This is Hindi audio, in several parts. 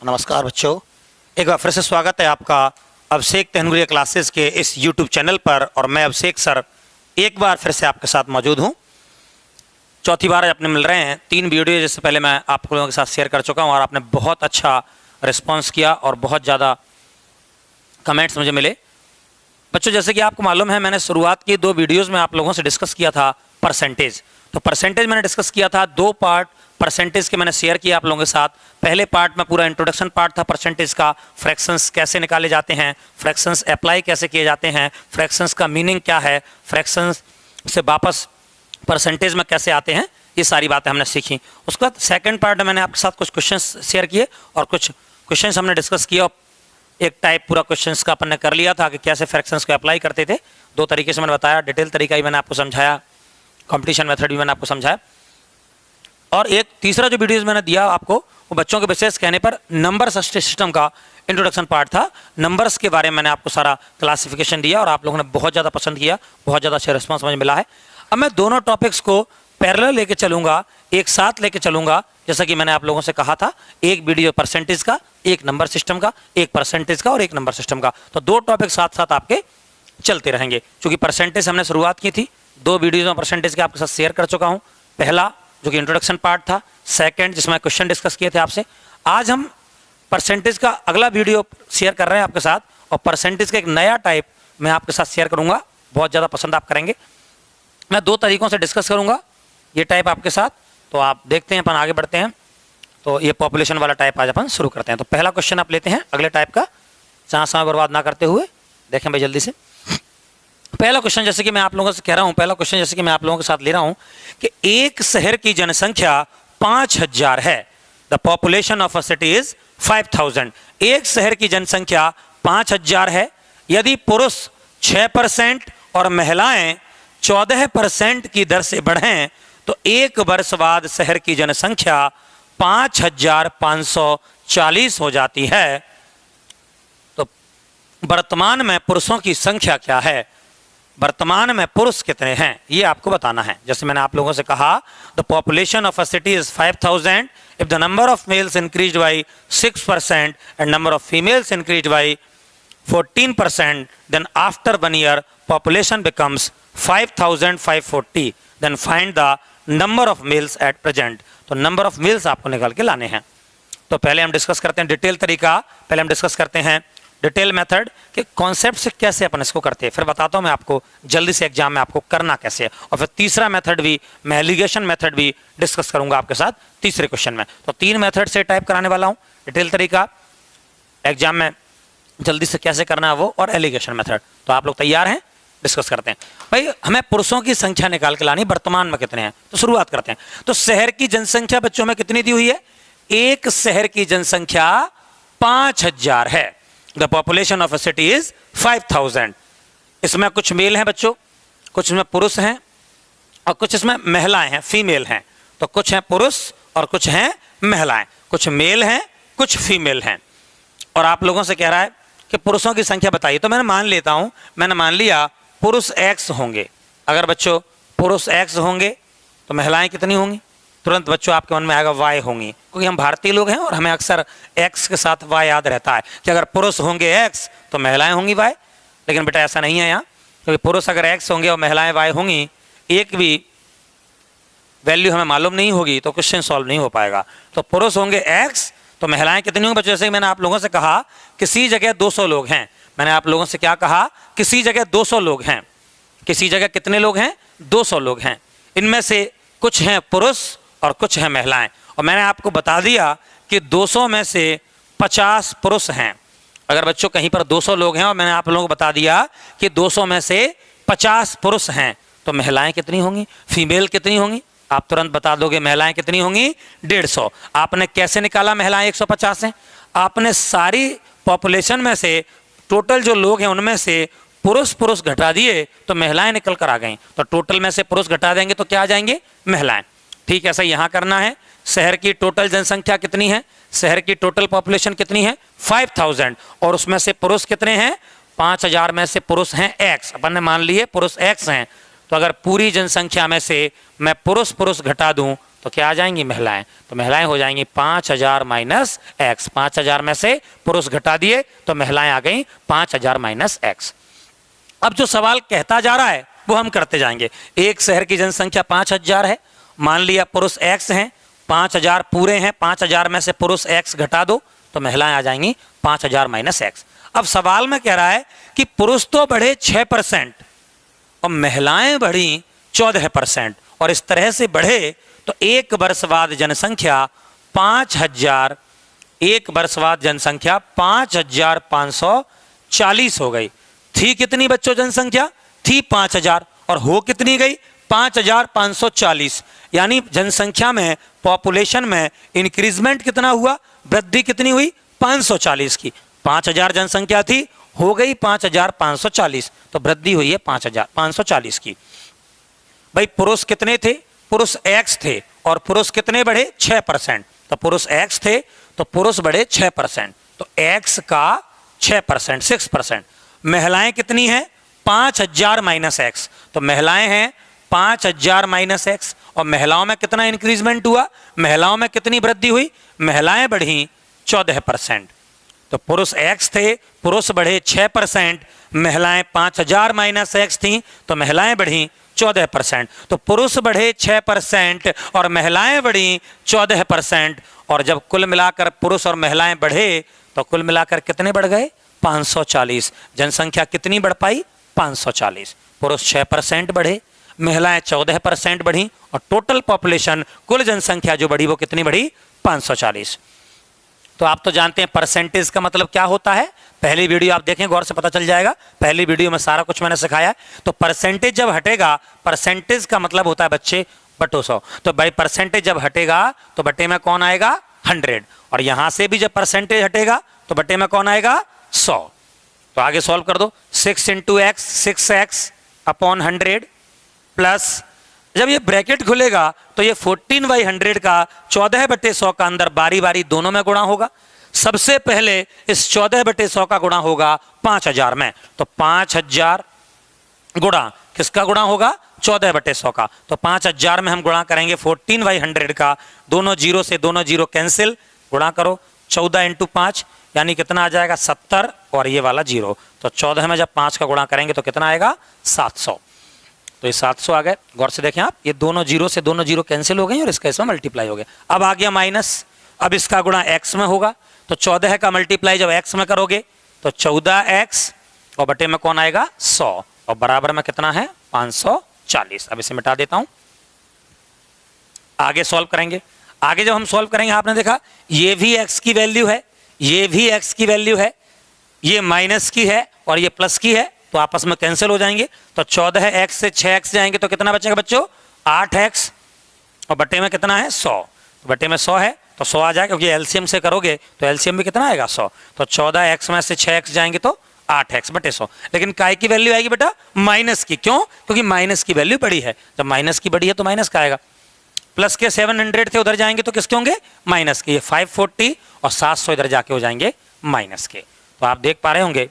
नमस्कार बच्चों, एक बार फिर से स्वागत है आपका अभिषेक तहनुरिया क्लासेस के इस YouTube चैनल पर। और मैं अभिषेक सर एक बार फिर से आपके साथ मौजूद हूं। चौथी बार अपने मिल रहे हैं। 3 वीडियो जिससे पहले मैं आप लोगों के साथ शेयर कर चुका हूं और आपने बहुत अच्छा रिस्पांस किया और बहुत ज़्यादा कमेंट्स मुझे मिले। बच्चों, जैसे कि आपको मालूम है, मैंने शुरुआत की 2 वीडियोज़ में आप लोगों से डिस्कस किया था परसेंटेज। तो परसेंटेज मैंने डिस्कस किया था, 2 पार्ट परसेंटेज के मैंने शेयर किया आप लोगों के साथ। पहले पार्ट में पूरा इंट्रोडक्शन पार्ट था परसेंटेज का, फ्रैक्शंस कैसे निकाले जाते हैं, फ्रैक्शंस अप्लाई कैसे किए जाते हैं, फ्रैक्शंस का मीनिंग क्या है, फ्रैक्शंस से वापस परसेंटेज में कैसे आते हैं, ये सारी बातें हमने सीखी। उसके बाद सेकंड पार्ट में मैंने आपके साथ कुछ क्वेश्चंस शेयर किए और कुछ क्वेश्चंस हमने डिस्कस किया। एक टाइप पूरा क्वेश्चंस का अपन ने कर लिया था कि कैसे फ्रैक्शंस को अप्लाई करते थे। 2 तरीके से मैंने बताया, डिटेल तरीका भी मैंने आपको समझाया, कंपटीशन मेथड भी मैंने आपको समझाया। और एक तीसरा जो वीडियोस मैंने दिया आपको, वो बच्चों के विशेष कहने पर नंबर सिस्टम का इंट्रोडक्शन पार्ट था। नंबर्स के बारे में मैंने आपको सारा क्लासिफिकेशन दिया और आप लोगों ने बहुत ज़्यादा पसंद किया, बहुत ज़्यादा अच्छा रिस्पॉन्स मुझे मिला है। अब मैं दोनों टॉपिक्स को पैरेलल लेके चलूँगा, एक साथ लेके चलूँगा। जैसा कि मैंने आप लोगों से कहा था, एक वीडियो परसेंटेज का, एक नंबर सिस्टम का, एक परसेंटेज का और एक नंबर सिस्टम का। तो 2 टॉपिक साथ साथ आपके चलते रहेंगे। क्योंकि परसेंटेज हमने शुरुआत की थी, 2 वीडियोज़ में परसेंटेज के आपके साथ शेयर कर चुका हूँ। पहला जो कि इंट्रोडक्शन पार्ट था, सेकंड जिसमें क्वेश्चन डिस्कस किए थे आपसे। आज हम परसेंटेज का अगला वीडियो शेयर कर रहे हैं आपके साथ, और परसेंटेज का एक नया टाइप मैं आपके साथ शेयर करूंगा, बहुत ज़्यादा पसंद आप करेंगे। मैं 2 तरीकों से डिस्कस करूंगा ये टाइप आपके साथ। तो आप देखते हैं, अपन आगे बढ़ते हैं। तो ये पॉपुलेशन वाला टाइप आज अपन शुरू करते हैं। तो पहला क्वेश्चन आप लेते हैं अगले टाइप का, जहाँ समय बर्बाद ना करते हुए देखें भाई जल्दी से। पहला क्वेश्चन जैसे कि मैं आप लोगों से कह रहा हूं, पहला क्वेश्चन जैसे कि मैं आप लोगों के साथ ले रहा हूं कि एक शहर की जनसंख्या 5000 है। The population of a city is 5000। एक शहर की जनसंख्या 5000 है। यदि पुरुष 6% और महिलाएं 14% की दर से बढ़ें तो 1 वर्ष बाद शहर की जनसंख्या 5540 हो जाती है। तो वर्तमान में पुरुषों की संख्या क्या है, वर्तमान में पुरुष कितने हैं, ये आपको बताना है। जैसे मैंने आप लोगों से कहा, the population of a city is 5000 if the number of males increase by 6% and number of females increase by 14%, then after 1 year population becomes 5540, then find the number of males at present। तो नंबर ऑफ मेल्स आपको निकाल के लाने हैं। तो पहले हम डिस्कस करते हैं डिटेल तरीका, पहले हम डिस्कस करते हैं डिटेल मेथड के कॉन्सेप्ट से कैसे अपन इसको करते हैं, फिर बताता हूं मैं आपको जल्दी से एग्जाम में आपको करना कैसे है। और फिर तीसरा मेथड भी मैं एलिगेशन मेथड भी डिस्कस करूंगा आपके साथ तीसरे क्वेश्चन में। तो 3 मेथड से टाइप कराने वाला हूं, डिटेल तरीका, एग्जाम में जल्दी से कैसे करना है वो, और एलिगेशन मेथड। तो आप लोग तैयार हैं, डिस्कस करते हैं। भाई हमें पुरुषों की संख्या निकाल के लानी, वर्तमान में कितने हैं। तो शुरुआत करते हैं। तो शहर की जनसंख्या बच्चों में कितनी दी हुई है, एक शहर की जनसंख्या 5000 है। The population of a city is 5000। इसमें कुछ मेल हैं बच्चों, कुछ इसमें पुरुष हैं और कुछ इसमें महिलाएं हैं, फीमेल हैं। तो कुछ हैं पुरुष और कुछ हैं महिलाएं, कुछ मेल हैं कुछ फीमेल हैं। और आप लोगों से कह रहा है कि पुरुषों की संख्या बताइए। तो मैंने मान लेता हूं, मैंने मान लिया पुरुष X होंगे। अगर बच्चों पुरुष X होंगे तो महिलाएं कितनी होंगी, तुरंत बच्चों आपके मन में आएगा Y होंगी, क्योंकि हम भारतीय लोग हैं और हमें अक्सर X के साथ Y याद रहता है कि अगर पुरुष होंगे X तो महिलाएं होंगी Y। लेकिन बेटा ऐसा नहीं है यहाँ, क्योंकि पुरुष अगर X होंगे और महिलाएं Y होंगी, एक भी वैल्यू हमें मालूम नहीं होगी तो क्वेश्चन सॉल्व नहीं हो पाएगा। तो पुरुष होंगे X तो महिलाएं कितनी होंगी बच्चों। जैसे मैंने आप लोगों से कहा किसी जगह 200 लोग हैं, मैंने आप लोगों से क्या कहा, किसी जगह 200 लोग हैं। किसी जगह कितने लोग हैं, 200 लोग हैं। इनमें से कुछ हैं पुरुष और कुछ हैं महिलाएं। और मैंने आपको बता दिया कि 200 में से 50 पुरुष हैं। अगर बच्चों कहीं पर 200 लोग हैं और मैंने आप लोगों को बता दिया कि 200 में से 50 पुरुष हैं, तो महिलाएं कितनी होंगी, फीमेल कितनी होंगी, आप तुरंत बता दोगे। महिलाएं कितनी होंगी, 150। आपने कैसे निकाला महिलाएं 150 हैं, आपने सारी पॉपुलेशन में से टोटल जो लोग हैं उनमें से पुरुष घटा दिए तो महिलाएं निकल कर आ गई। तो टोटल में से पुरुष घटा देंगे तो क्या आ जाएंगे, महिलाएं। ठीक ऐसा यहाँ करना है। शहर की टोटल जनसंख्या कितनी है, शहर की टोटल पॉपुलेशन कितनी है, 5000, और उसमें से पुरुष कितने हैं, 5000 में से पुरुष हैं X। अपन ने मान लिए पुरुष X हैं। तो अगर पूरी जनसंख्या में से मैं पुरुष घटा दूं तो क्या आ जाएंगी महिलाएं, तो महिलाएं हो जाएंगी 5000 माइनस एक्स। 5000 में से पुरुष घटा दिए तो महिलाएं आ गई 5000 माइनस एक्स। अब जो सवाल कहता जा रहा है वो हम करते जाएंगे। एक शहर की जनसंख्या 5000 है, मान लिया पुरुष एक्स हैं, 5000 पूरे हैं, 5000 में से पुरुष एक्स घटा दो तो महिलाएं आ जाएंगी 5000 माइनस एक्स। अब सवाल में कह रहा है कि पुरुष तो बढ़े 6% और महिलाएं बढ़ी 14%, और इस तरह से बढ़े तो एक वर्ष बाद जनसंख्या 5000, एक वर्ष बाद जनसंख्या 5540 हो गई। थी कितनी बच्चों जनसंख्या? थी 5000 और हो कितनी गई? 5540। यानी जनसंख्या में, पॉपुलेशन में इंक्रीजमेंट कितना हुआ, वृद्धि कितनी हुई? 540 की। 5000 जनसंख्या थी, हो गई 5540, तो वृद्धि हुई है 5540 की। भाई पुरुष कितने थे? पुरुष एक्स थे और पुरुष कितने बढ़े? 6%। तो पुरुष एक्स थे तो पुरुष बढ़े 6%, तो एक्स का 6%, 6%। महिलाएं कितनी हैं? 5000 माइनस एक्स, तो महिलाएं हैं 5000 माइनस एक्स। और महिलाओं में कितना इंक्रीजमेंट हुआ? महिलाओं में कितनी वृद्धि हुई? महिलाएं बढ़ी 14%। तो पुरुष एक्स थे, पुरुष बढ़े 6%, महिलाएं 5000 माइनस एक्स थी तो महिलाएं बढ़ी 14%। तो पुरुष बढ़े 6% और महिलाएं बढ़ी 14%, और जब कुल मिलाकर पुरुष और महिलाएं बढ़े तो कुल मिलाकर कितने बढ़ गए? 540। जनसंख्या कितनी बढ़ पाई? 540। पुरुष 6% बढ़े, महिलाएं 14% बढ़ी, और टोटल पॉपुलेशन, कुल जनसंख्या जो बढ़ी वो कितनी बढ़ी? 540। तो आप तो जानते हैं परसेंटेज का मतलब क्या होता है। पहली वीडियो आप देखें, गौर से पता चल जाएगा। पहली वीडियो में सारा कुछ मैंने सिखाया है। तो परसेंटेज जब हटेगा, परसेंटेज का मतलब होता है बच्चे बटो 100। तो भाई परसेंटेज जब हटेगा तो बटे में कौन आएगा? 100। और यहां से भी जब परसेंटेज हटेगा तो बटे में कौन आएगा? 100। तो आगे सॉल्व कर दो। 6 into x, 6x upon 100, plus जब ये ब्रैकेट खुलेगा तो ये 14/100 का 14/100 का अंदर बारी बारी दोनों में गुणा होगा। सबसे पहले इस 14/100 का गुणा होगा 5000 में, तो 5000 गुणा किसका गुणा होगा? 14/100 का। तो 5000 में हम गुणा करेंगे 14/100 का, दोनों जीरो से दोनों जीरो कैंसिल, गुणा करो 14 इंटू 5 यानी कितना आ जाएगा? 70, और ये वाला जीरो, तो 14 में जब 5 का गुणा करेंगे तो कितना आएगा? 700। तो ये 700 आ गए। गौर से देखें आप, ये दोनों जीरो से दोनों जीरो कैंसिल हो गए और इसका इसमें मल्टीप्लाई हो गया। अब आ गया माइनस, अब इसका गुणा एक्स में होगा, तो 14 का मल्टीप्लाई जब एक्स में करोगे तो 14x, और बटे में कौन आएगा? 100, और बराबर में कितना है? 540। अब इसे मिटा देता हूं, आगे सॉल्व करेंगे। आगे जब हम सॉल्व करेंगे, आपने देखा ये भी x की वैल्यू है, ये भी x की वैल्यू है, ये माइनस की है और ये प्लस की है, तो आपस में कैंसिल हो जाएंगे। तो 14x से 6x जाएंगे तो कितना बचेगा बच्चों? 8x, और बटे में कितना है? 100। तो बटे में 100 है तो 100 आ जाएगा, क्योंकि एलसीएम से करोगे तो एलसीएम भी कितना आएगा? 100। तो 14x में से 6x जाएंगे तो 8x बटे 100। लेकिन काय की वैल्यू आएगी बेटा? माइनस की। क्यों? क्योंकि माइनस की वैल्यू बड़ी है। जब माइनस की बड़ी है तो माइनस का आएगा। प्लस के 700 थे, उधर जाएंगे तो किसके होंगे? माइनस के। ये 540 और 700 इधर जाके हो जाएंगे माइनस के। तो आप देख पा रहे होंगे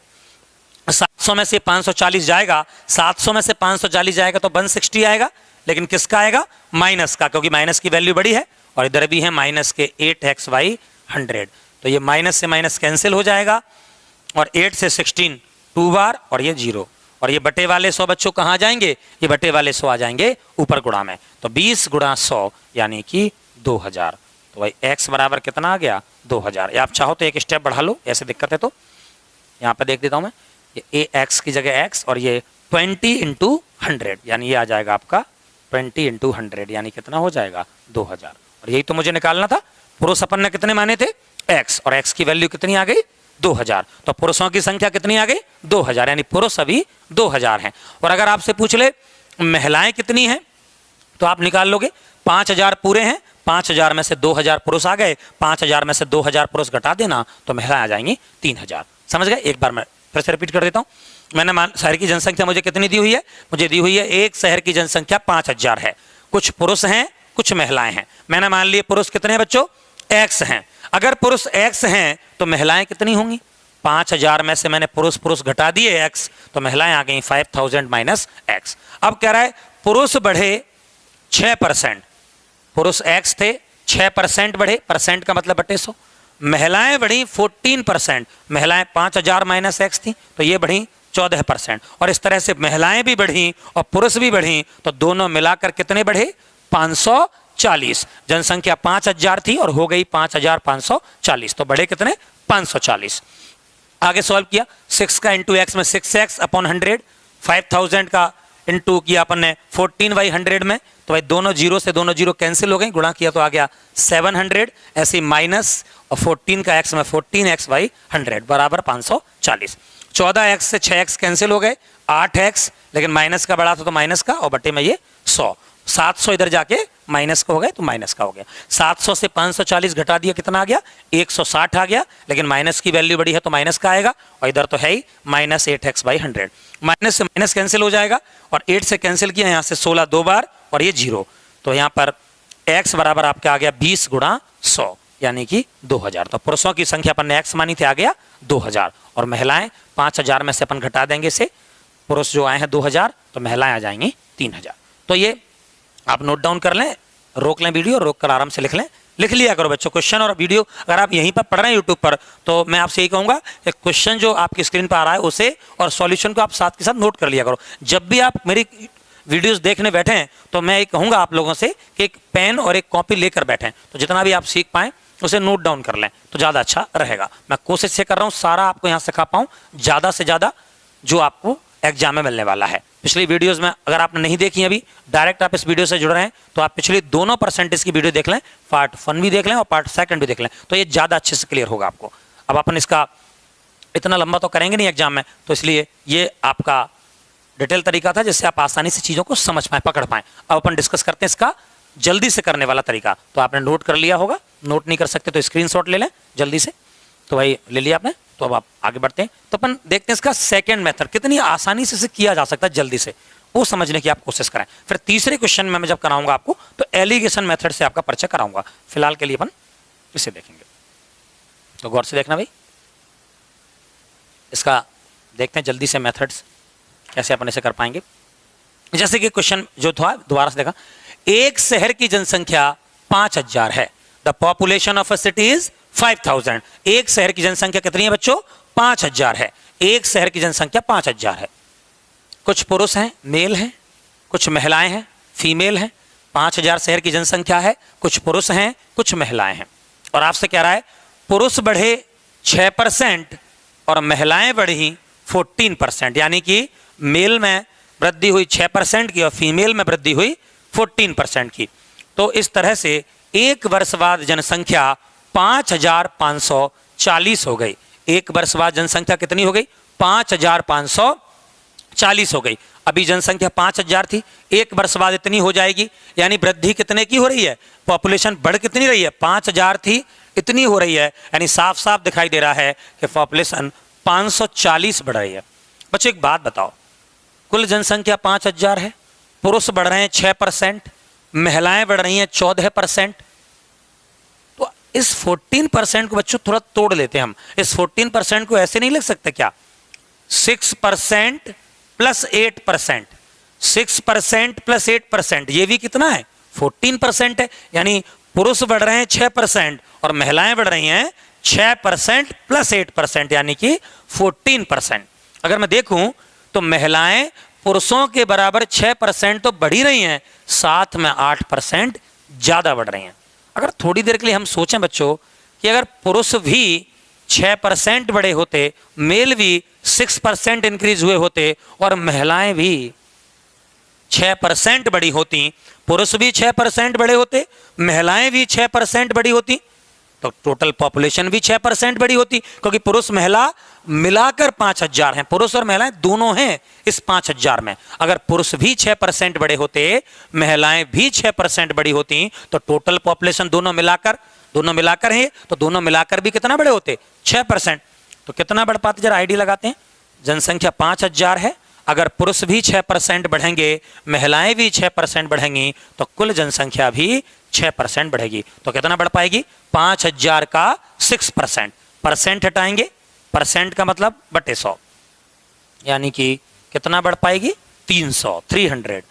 700 में से 540 जाएगा, 700 में से 540 जाएगा तो 160 आएगा, लेकिन किसका आएगा? माइनस का, क्योंकि माइनस की वैल्यू बड़ी है, और इधर भी है माइनस के 8x/100। तो ये माइनस से माइनस कैंसिल हो जाएगा, और 8 से 16 2 बार, और ये 0, और ये बटे वाले 100 बच्चों कहाँ जाएंगे? ये बटे वाले 100 आ जाएंगे ऊपर गुणा में। तो 20 गुणा 100 यानी कि 2000। तो भाई x बराबर कितना आ गया? 2000। या आप चाहो तो एक स्टेप बढ़ा लो, ऐसे दिक्कत है तो यहाँ पर देख देता हूँ मैं, ये x की जगह x, और ये 20 इंटू 100 यानी ये आ जाएगा आपका 20 इंटू 100 यानी कितना हो जाएगा? 2000। और यही तो मुझे निकालना था। पुरुष अपन ने कितने माने थे? x, और x की वैल्यू कितनी आ गई? 2000। तो पुरुषों की संख्या कितनी आ गई? 2000, यानी पुरुष अभी 2000 हैं। और अगर आपसे पूछ ले महिलाएं कितनी हैं तो आप निकाल लोगे। 5000 पूरे हैं, 5000 में से 2000 पुरुष आ गए, 5000 में से 2000 पुरुष घटा देना तो महिलाएं आ जाएंगी 3000। समझ गए? एक बार मैं फिर से रिपीट कर देता हूँ। मैंने शहर की जनसंख्या मुझे कितनी दी हुई है? मुझे दी हुई है एक शहर की जनसंख्या 5000 है, कुछ पुरुष हैं कुछ महिलाएं हैं। मैंने मान लिए पुरुष कितने हैं बच्चों? x हैं। अगर पुरुष x हैं तो महिलाएं कितनी होंगी? 5000 में से मैंने पुरुष पुरुष घटा दिए x, तो महिलाएं आ गई 5000 माइनस x। अब कह रहा है पुरुष बढ़े 6%, पुरुष x थे 6% बढ़े, परसेंट का मतलब बटे 100। महिलाएं बढ़ी 14%, महिलाएं 5000 माइनस x थी तो ये बढ़ी 14%। और इस तरह से महिलाएं भी बढ़ी और पुरुष भी बढ़ी तो दोनों मिलाकर कितने बढ़े? 540। जनसंख्या 5000 थी और हो गई 5540, तो बढ़े कितने? 540। आगे सॉल्व किया, 6 का इंटू एक्स में 6x अपॉन 100, 5000 का इंटू किया अपन ने 14/100 में, तो भाई दोनों जीरो से दोनों जीरो कैंसिल हो गए, गुणा किया तो आ गया 700, ऐसे माइनस और 14 का x में 14x/100 बराबर 540। 14x से 6x कैंसिल हो गए, 8x, लेकिन माइनस का बड़ा था तो माइनस का, और बटे में ये 100, 700 इधर जाके माइनस का हो गया तो माइनस का हो गया। 700 से 540 घटा दिया, कितना आ गया? 160 आ गया, लेकिन माइनस की वैल्यू बड़ी है तो माइनस का आएगा, और इधर तो है ही माइनस 8x/100। माइनस से माइनस कैंसिल हो जाएगा, और 8 से कैंसिल किया, यहाँ से 16 दो बार और ये 0, तो यहाँ पर x बराबर आपका आ गया 20 गुणा 100 यानी कि 2000। तो पुरुषों की संख्या अपन ने x मानी थी, आ गया 2000, और महिलाएं 5000 में से अपन घटा देंगे से, पुरुष जो आए हैं 2000 तो महिलाएं आ जाएंगी 3000। तो ये आप नोट डाउन कर लें, रोक लें वीडियो, रोक कर आराम से लिख लें, लिख लिया करो बच्चों क्वेश्चन और वीडियो। अगर आप यहीं पर पढ़ रहे हैं यूट्यूब पर तो मैं आपसे यही कहूंगा कि क्वेश्चन जो आपकी स्क्रीन पर आ रहा है उसे और सॉल्यूशन को आप साथ के साथ नोट कर लिया करो। जब भी आप मेरी वीडियोस देखने बैठे हैं तो मैं ये कहूंगा आप लोगों से कि एक पेन और एक कॉपी लेकर बैठें, तो जितना भी आप सीख पाएं उसे नोट डाउन कर लें तो ज़्यादा अच्छा रहेगा। मैं कोशिश से कर रहा हूँ सारा आपको यहाँ सिखा पाऊँ ज़्यादा से ज़्यादा जो आपको एग्जाम में मिलने वाला है। पिछली वीडियोस में अगर आपने नहीं देखी अभी, डायरेक्ट आप इस वीडियो से जुड़ रहे हैं तो आप पिछली दोनों परसेंटेज की वीडियो देख लें, पार्ट 1 भी देख लें और पार्ट 2 भी देख लें, तो ये ज़्यादा अच्छे से क्लियर होगा आपको। अब अपन इसका इतना लंबा तो करेंगे नहीं एग्जाम में, तो इसलिए ये आपका डिटेल तरीका था जिससे आप आसानी से चीज़ों को समझ पाएँ, पकड़ पाएँ। अब अपन डिस्कस करते हैं इसका जल्दी से करने वाला तरीका। तो आपने नोट कर लिया होगा, नोट नहीं कर सकते तो स्क्रीनशॉट ले लें जल्दी से। तो भाई ले लिया आपने, तो अब आप आगे बढ़ते हैं। तो अपन देखते हैं इसका सेकंड मेथड कितनी आसानी से इसे किया जा सकता है जल्दी से, वो समझने की आप कोशिश करें। फिर तीसरे क्वेश्चन में मैं जब कराऊंगा आपको तो एलिगेशन मेथड से आपका परिचय कराऊंगा। फिलहाल के लिए अपन इसे देखेंगे, तो गौर से देखना भाई। इसका देखते हैं जल्दी से मेथड्स कैसे अपन इसे कर पाएंगे। जैसे कि क्वेश्चन जो था दोबारा से देखा, एक शहर की जनसंख्या 5000 है, the population of a city is 5000। एक शहर की जनसंख्या कितनी है बच्चों? 5000 है। एक शहर की जनसंख्या 5000 है। कुछ पुरुष हैं, मेल हैं, कुछ महिलाएं हैं, फीमेल हैं। 5000 शहर की जनसंख्या है, कुछ पुरुष हैं, कुछ महिलाएं हैं। और आपसे कह रहा है पुरुष बढ़े 6% और महिलाएं बढ़ी 14%, यानी कि मेल में वृद्धि हुई 6% की और फीमेल में वृद्धि हुई 14% की। तो इस तरह से एक वर्ष बाद जनसंख्या 5540 हो गई। एक वर्ष बाद जनसंख्या कितनी हो गई? 5540 हो गई। अभी जनसंख्या 5000 थी, एक वर्ष बाद इतनी हो जाएगी, यानी वृद्धि कितने की हो रही है? पॉपुलेशन बढ़ कितनी रही है? 5000 थी, इतनी हो रही है, यानी साफ साफ दिखाई दे रहा है कि पॉपुलेशन 540 बढ़ रही है। बच्चों एक बात बताओ, कुल जनसंख्या 5000 है, पुरुष बढ़ रहे हैं 6%, महिलाएं बढ़ रही हैं 14%। तो इस 14% को बच्चों थोड़ा तोड़ लेते हैं हम। इस 14% को ऐसे नहीं लिख सकते क्या? 6% प्लस 8%, 6% प्लस 8%, ये भी कितना है? 14% है। यानी पुरुष बढ़ रहे हैं 6% और महिलाएं बढ़ रही हैं 6% प्लस 8%, यानी कि 14%। अगर मैं देखूं तो महिलाएं पुरुषों के बराबर 6% तो बढ़ ही रही हैं, साथ में 8% ज्यादा बढ़ रही हैं। अगर थोड़ी देर के लिए हम सोचें बच्चों कि अगर पुरुष भी 6% बड़े होते, मेल भी 6% इंक्रीज हुए होते और महिलाएं भी 6% बड़ी होती, पुरुष भी 6% बड़े होते, महिलाएं भी 6% बड़ी होती, तो टोटल पॉपुलेशन भी 6% बड़ी होती, क्योंकि पुरुष महिला मिलाकर 5000 हैं, पुरुष और महिलाएं दोनों हैं इस 5000 में। अगर पुरुष भी 6% बड़े होते, महिलाएं भी 6% बड़ी होती, तो टोटल पॉपुलेशन दोनों मिलाकर है, तो दोनों मिलाकर भी कितना बड़े होते? 6%। तो कितना बढ़ पाते? जरा आईडी लगाते हैं। जनसंख्या 5000 है, अगर पुरुष भी 6% बढ़ेंगे, महिलाएं भी 6% बढ़ेंगी, तो कुल जनसंख्या भी 6% बढ़ेगी। तो कितना बढ़ पाएगी? 5000 का 6%। परसेंट हटाएंगे, परसेंट का मतलब बटे 100, यानी कि कितना बढ़ पाएगी? 300, 300।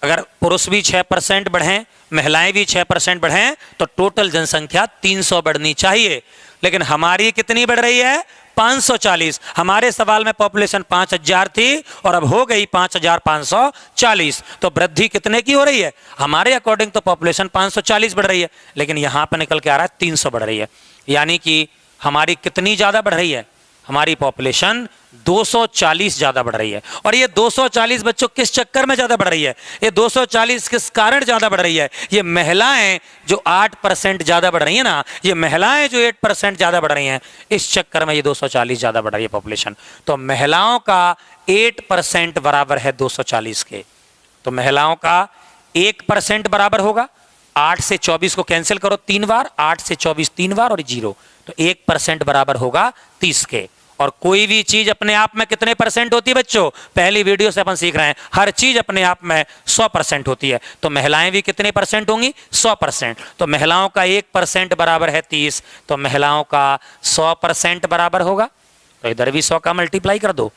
अगर पुरुष भी 6% बढ़ें, महिलाएं भी 6% बढ़ें, तो टोटल जनसंख्या 300 बढ़नी चाहिए। लेकिन हमारी कितनी बढ़ रही है? 540। हमारे सवाल में पॉपुलेशन 5000 थी और अब हो गई 5540। तो वृद्धि कितने की हो रही है? हमारे अकॉर्डिंग तो पॉपुलेशन 540 बढ़ रही है, लेकिन यहां पर निकल के आ रहा है 300 बढ़ रही है। यानी कि हमारी कितनी ज्यादा बढ़ रही है? हमारी पॉपुलेशन 240 ज्यादा बढ़ रही है। और ये 240 बच्चों किस चक्कर में ज्यादा बढ़ रही है? ये 240 किस कारण ज्यादा बढ़ रही है? ये महिलाएं जो 8% ज्यादा बढ़ रही है ना, ये महिलाएं जो 8% ज्यादा बढ़ रही हैं, इस चक्कर में ये 240 ज्यादा बढ़ रही है पॉपुलेशन। तो महिलाओं का 8% बराबर है 240 के। तो महिलाओं का 1% बराबर होगा, 8 से 24 को कैंसिल करो 3 बार, 8 से 24 3 बार और 0, तो 1% बराबर होगा 30 के। और कोई भी चीज अपने आप में कितने परसेंट होती है बच्चों? पहली वीडियो से अपन सीख रहे हैं, हर चीज अपने आप में 100% होती है। तो महिलाएं भी कितने परसेंट होंगी? 100%। तो महिलाओं का 1% बराबर है 30, तो महिलाओं का 100% बराबर होगा। तो इधर भी 100 का मल्टीप्लाई कर दो,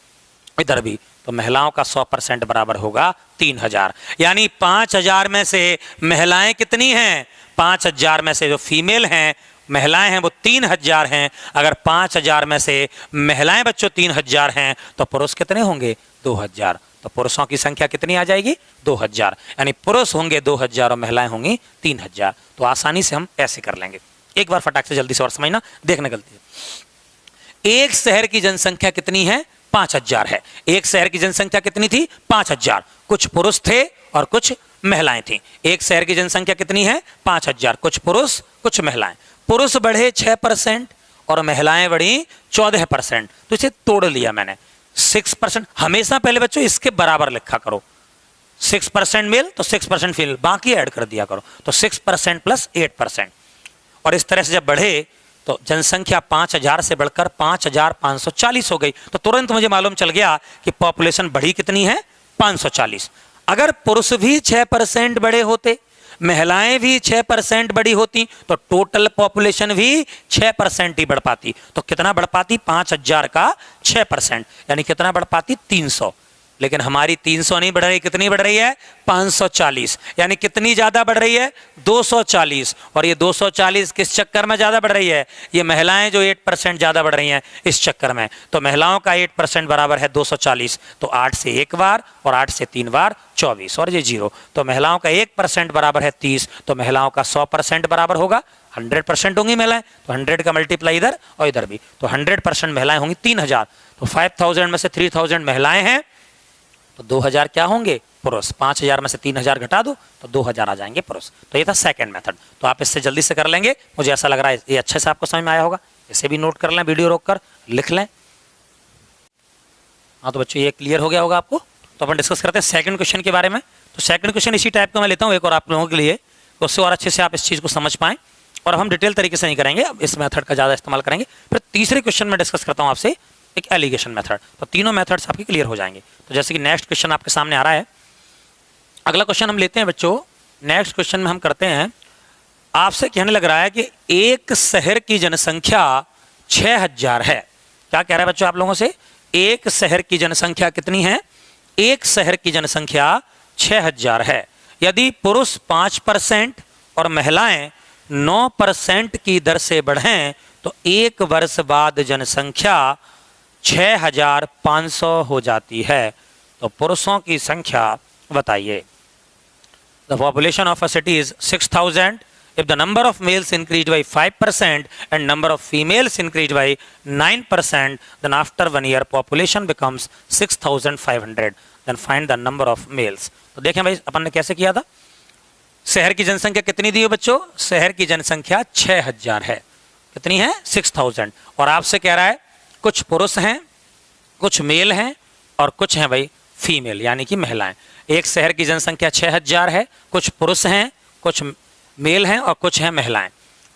इधर भी, तो महिलाओं का 100% बराबर होगा 3000। यानी 5000 में से महिलाएं कितनी हैं? 5000 में से जो फीमेल हैं, महिलाएं हैं, वो 3000 हैं। अगर 5000 में से महिलाएं बच्चों 3000 हैं, तो पुरुष कितने होंगे? 2000। तो पुरुषों की संख्या कितनी आ जाएगी? 2000। यानी पुरुष होंगे 2000 और महिलाएं होंगी 3000। तो आसानी से हम ऐसे कर लेंगे। एक बार फटाक से जल्दी से और समझना, देखने गलती से। एक शहर की जनसंख्या कितनी है? 5000 है। एक शहर की जनसंख्या कितनी थी? 5000। कुछ पुरुष थे और कुछ महिलाएं थी। एक शहर की जनसंख्या कितनी है? 5000। कुछ पुरुष कुछ महिलाएं। पुरुष बढ़े 6% और महिलाएं बढ़ी 14%। तो इसे तोड़ लिया मैंने। 6% हमेशा पहले बच्चों इसके बराबर लिखा करो। 6% मेल तो 6% फीमेल, बाकी ऐड कर दिया करो। तो 6% प्लस 8%। और इस तरह से जब बढ़े तो जनसंख्या 5000 से बढ़कर 5540 हो गई। तो तुरंत मुझे मालूम चल गया कि पॉपुलेशन बढ़ी कितनी है? 540। अगर पुरुष भी 6% बढ़े होते, महिलाएं भी 6% बढ़ी होती, तो टोटल पॉपुलेशन भी 6% ही बढ़ पाती। तो कितना बढ़ पाती? 5000 का 6%, यानी कितना बढ़ पाती? 300। लेकिन हमारी 300 नहीं बढ़ रही, कितनी बढ़ रही है? 540। यानी कितनी ज्यादा बढ़ रही है? 240। और ये 240 किस चक्कर में ज्यादा बढ़ रही है? ये महिलाएं जो 8% ज्यादा बढ़ रही हैं, इस चक्कर में। तो महिलाओं का 8% बराबर है 240। तो 8 से 1 बार और 8 से 3 बार 24 और ये 0। तो महिलाओं का 1% बराबर है 30। तो महिलाओं का 100% बराबर होगा 100% होंगी महिलाएं। तो 100 का मल्टीप्लाई इधर और इधर भी, तो 100% महिलाएं होंगी 3000। तो 5000 में से 3000 महिलाएं हैं, तो 2000 क्या होंगे? पुरुष। 5000 में से 3000 घटा दो तो 2000 आ जाएंगे पुरुष। तो ये था सेकंड मेथड। तो आप इससे जल्दी से कर लेंगे, मुझे ऐसा लग रहा है ये अच्छे से आपको समझ में आया होगा। इसे भी नोट कर लें, वीडियो रोककर लिख लें। हाँ तो बच्चों ये क्लियर हो गया होगा आपको। तो अपन डिस्कस करते हैं सेकंड क्वेश्चन के बारे में। तो सेकंड क्वेश्चन इसी टाइप का मैं लेता हूँ एक और आप लोगों के लिए, उससे और अच्छे से आप इस चीज़ को समझ पाएं। और अब हम डिटेल तरीके से नहीं करेंगे, अब इस मेथड का ज़्यादा इस्तेमाल करेंगे। फिर तीसरे क्वेश्चन में डिस्कस करता हूँ आपसे एक एलिगेशन मेथड। तो तीनों मेथड्स आपके क्लियर हो जाएंगे। तो जैसे कि नेक्स्ट क्वेश्चन आपके सामने आ रहा है, अगला क्वेश्चन हम लेते हैं बच्चों। नेक्स्ट क्वेश्चन में हम करते हैं, आपसे कहने लग रहा है कि एक शहर की जनसंख्या 6000 है। क्या कह रहा है बच्चों आप लोगों से? एक शहर की जनसंख्या कितनी है? एक शहर की जनसंख्या 6000 है। यदि पुरुष 5% और महिलाएं 9% की दर से बढ़ें, तो 1 वर्ष बाद जनसंख्या 6500 हो जाती है। तो पुरुषों की संख्या बताइए। The population of a city is 6000. If the number of males increased by 5% and number of females increased by 9%, then after 1 year population becomes 6500. Then find the number of males. तो देखें भाई अपन ने कैसे किया था। शहर की जनसंख्या कितनी दी है बच्चों? शहर की जनसंख्या 6000 है। कितनी है? 6000। और आपसे कह रहा है कुछ पुरुष हैं, कुछ मेल हैं और कुछ हैं भाई फीमेल, यानी कि महिलाएं। एक शहर की जनसंख्या 6000 है, कुछ पुरुष हैं, कुछ मेल हैं और कुछ हैं महिलाएं।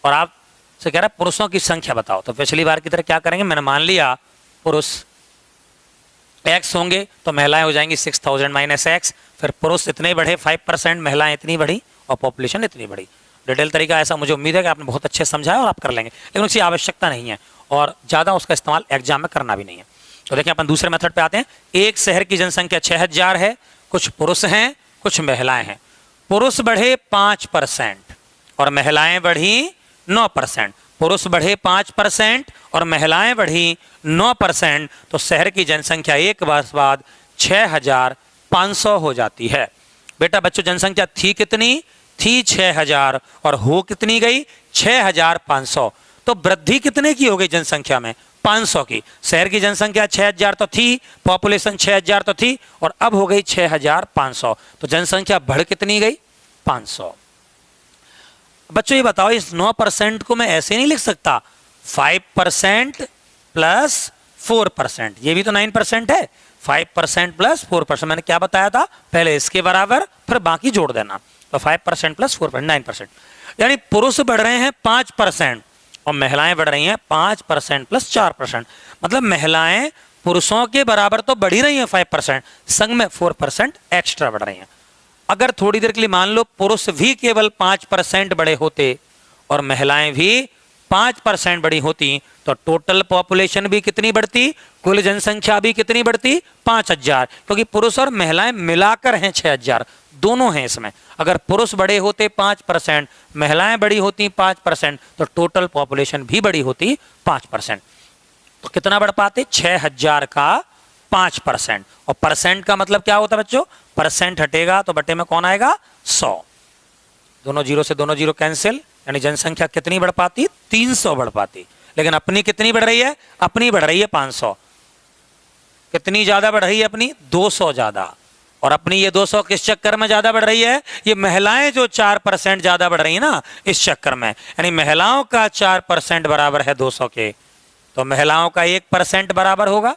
और आप से कह रहा है पुरुषों की संख्या बताओ। तो पिछली बार की तरह क्या करेंगे, मैंने मान लिया पुरुष x होंगे तो महिलाएं हो जाएंगी 6000 माइनस x। फिर पुरुष इतने बढ़े 5%, महिलाएं इतनी बढ़ी और पॉपुलेशन इतनी बढ़ी। डिटेल तरीका ऐसा मुझे उम्मीद है कि आपने बहुत अच्छे समझाया और आप कर लेंगे, लेकिन उसकी आवश्यकता नहीं है और ज़्यादा उसका इस्तेमाल एग्जाम में करना भी नहीं है। तो देखिए अपन दूसरे मेथड पे आते हैं। एक शहर की जनसंख्या 6000 है, कुछ पुरुष हैं, कुछ महिलाएं हैं। पुरुष बढ़े 5% और महिलाएं बढ़ी 9%। पुरुष बढ़े 5% और महिलाएं बढ़ी 9%, तो शहर की जनसंख्या एक वर्ष बाद 6500 हो जाती है। बेटा बच्चों, जनसंख्या थी कितनी? थी 6000 और हो कितनी गई? 6500। तो वृद्धि कितने की हो गई जनसंख्या में? 500 की। शहर की जनसंख्या 6000 तो थी, पॉपुलेशन 6000 तो थी, और अब हो गई 6500। तो जनसंख्या बढ़ कितनी गई? 500। बच्चों ये बताओ, इस 9% को मैं ऐसे नहीं लिख सकता 5% प्लस 4%, ये भी तो 9% है। 5% प्लस 4%, मैंने क्या बताया था? पहले इसके बराबर फिर बाकी जोड़ देना। तो 5% प्लस 4% 9%, यानी पुरुष बढ़ रहे हैं 5% और महिलाएं बढ़ रही हैं 5% प्लस 4%। मतलब महिलाएं पुरुषों के बराबर तो बढ़ ही रही हैं 5%, संग में 4% एक्स्ट्रा बढ़ रही हैं। अगर थोड़ी देर के लिए मान लो पुरुष भी केवल 5% बड़े होते और महिलाएं भी 5% बड़ी होती, तो टोटल पॉपुलेशन भी कितनी बढ़ती? कुल जनसंख्या भी कितनी बढ़ती? 5000, क्योंकि पुरुष और महिलाएं मिलाकर हैं 6000, दोनों हैं इसमें। अगर पुरुष बड़े होते 5%, महिलाएं बड़ी होती 5%, तो टोटल पॉपुलेशन भी बड़ी होती 5%। तो कितना बढ़ पाते? 6000 का 5%। और परसेंट का मतलब क्या होता है बच्चों? परसेंट हटेगा तो बटे में कौन आएगा? 100। दोनों जीरो से दोनों जीरो कैंसिल, यानी जनसंख्या कितनी बढ़ पाती? 300 बढ़ पाती। लेकिन अपनी कितनी बढ़ रही है? अपनी बढ़ रही है 500। कितनी ज्यादा बढ़ रही है अपनी? 200 ज्यादा। और अपनी ये 200 किस चक्कर में ज्यादा बढ़ रही है? ये महिलाएं जो 4% ज्यादा बढ़ रही है ना, इस चक्कर में। यानी महिलाओं का 4% बराबर है 200 के, तो महिलाओं का 1% बराबर होगा,